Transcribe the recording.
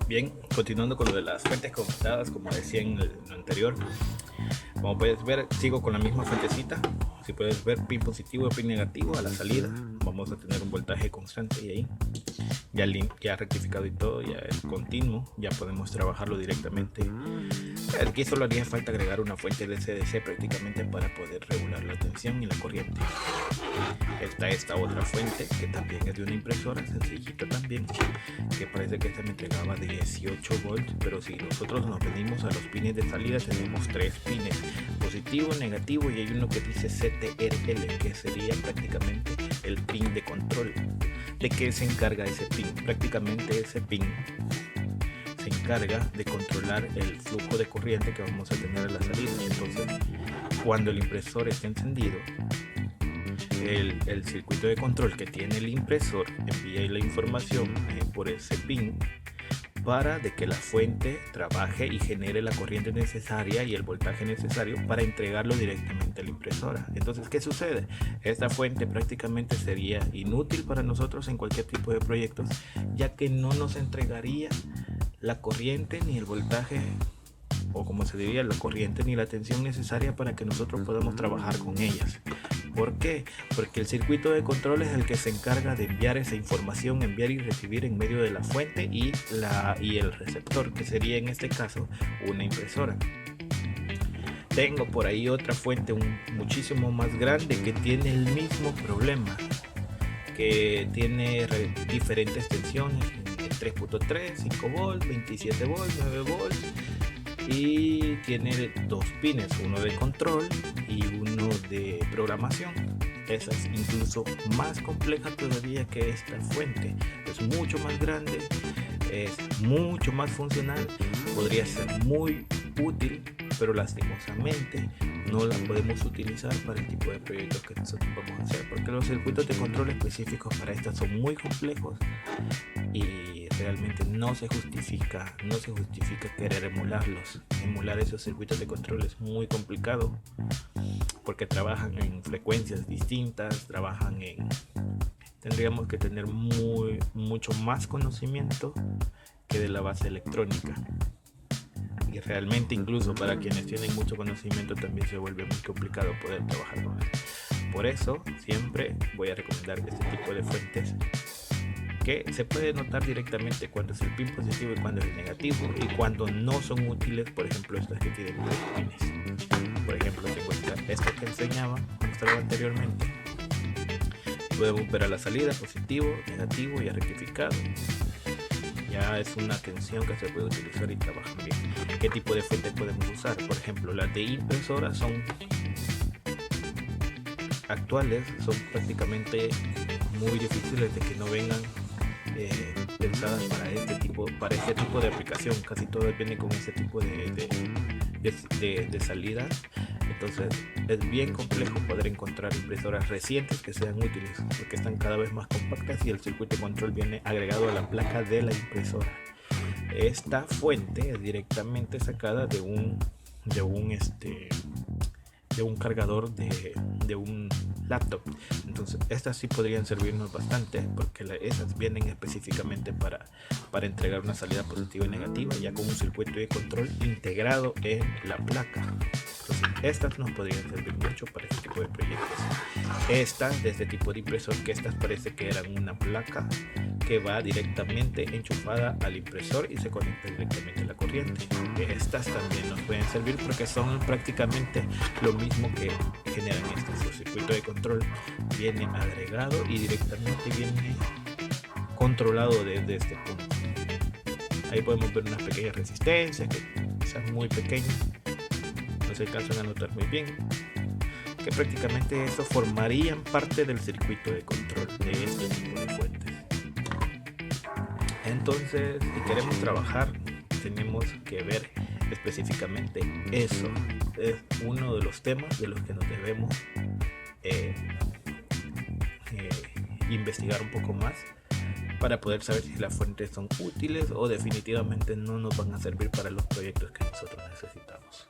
Bien, continuando con lo de las fuentes conectadas, como decía en lo anterior, como puedes ver, sigo con la misma fuentecita. Si puedes ver, pin positivo y pin negativo a la salida, vamos a tener un voltaje constante y ahí ya rectificado y todo, ya es continuo, ya podemos trabajarlo directamente. Aquí solo haría falta agregar una fuente de CDC prácticamente para poder regular la tensión y la corriente. Está esta otra fuente que también es de una impresora sencillita también, que parece que esta me entregaba 18 volts, pero si nosotros nos venimos a los pines de salida, tenemos 3 pines, positivo, negativo, y hay uno que dice CTRL, que sería prácticamente el pin de control. ¿De qué se encarga ese pin? Prácticamente ese pin se encarga de controlar el flujo de corriente que vamos a tener a la salida. Y entonces, cuando el impresor esté encendido, el circuito de control que tiene el impresor envía la información por ese pin para de que la fuente trabaje y genere la corriente necesaria y el voltaje necesario para entregarlo directamente a la impresora. Entonces, ¿qué sucede? Esta fuente prácticamente sería inútil para nosotros en cualquier tipo de proyectos, ya que no nos entregaría la corriente ni el voltaje, o como se diría, la corriente ni la tensión necesaria para que nosotros podamos trabajar con ellas. ¿Por qué? Porque el circuito de control es el que se encarga de enviar esa información, enviar y recibir en medio de la fuente y el receptor, que sería en este caso una impresora. Tengo por ahí otra fuente muchísimo más grande que tiene el mismo problema, que tiene diferentes tensiones, 3.3, 5 volts, 27 volts, 9 volts, y tiene 2 pines, uno de control y uno de programación. Esa es incluso más compleja todavía que esta fuente, es mucho más grande, es mucho más funcional, podría ser muy útil, pero lastimosamente no la podemos utilizar para el tipo de proyectos que nosotros vamos a hacer, porque los circuitos de control específicos para estas son muy complejos y realmente no se justifica querer emular esos circuitos de control. Es muy complicado porque trabajan en frecuencias distintas, tendríamos que tener mucho más conocimiento que de la base electrónica, y realmente incluso para quienes tienen mucho conocimiento también se vuelve muy complicado poder trabajar con eso. Por eso siempre voy a recomendar este tipo de fuentes, que se puede notar directamente cuando es el pin positivo y cuando es el negativo, y cuando no son útiles. Por ejemplo, estas que tienen 3 pines, por ejemplo, tengo esta que mostraba anteriormente. Podemos ver a la salida positivo, negativo y a rectificado. Ya es una tensión que se puede utilizar y trabajan bien. ¿Qué tipo de fuente podemos usar? Por ejemplo, las de impresora son actuales, son prácticamente muy difíciles de que no vengan pensadas para este tipo de aplicación. Casi todas vienen con este tipo de salidas. Entonces es bien complejo poder encontrar impresoras recientes que sean útiles, porque están cada vez más compactas y el circuito de control viene agregado a la placa de la impresora. Esta fuente es directamente sacada de un cargador de un laptop. Entonces estas sí podrían servirnos bastante, porque esas vienen específicamente para entregar una salida positiva y negativa, ya con un circuito de control integrado en la placa. Entonces estas nos podrían servir mucho para este tipo de proyectos. Estas de este tipo de impresor, que estas parece que eran una placa que va directamente enchufada al impresor y se conecta directamente a la corriente. Estas también nos pueden servir porque son prácticamente lo mismo que generan estas. El circuito de control viene agregado y directamente viene controlado desde este punto. Ahí podemos ver unas pequeñas resistencias que quizás muy pequeñas, no se alcanzan a notar muy bien, que prácticamente eso formarían parte del circuito de control de este tipo de fuentes. Entonces, si queremos trabajar, tenemos que ver específicamente eso. Es uno de los temas de los que nos debemos investigar un poco más, para poder saber si las fuentes son útiles o definitivamente no nos van a servir para los proyectos que nosotros necesitamos.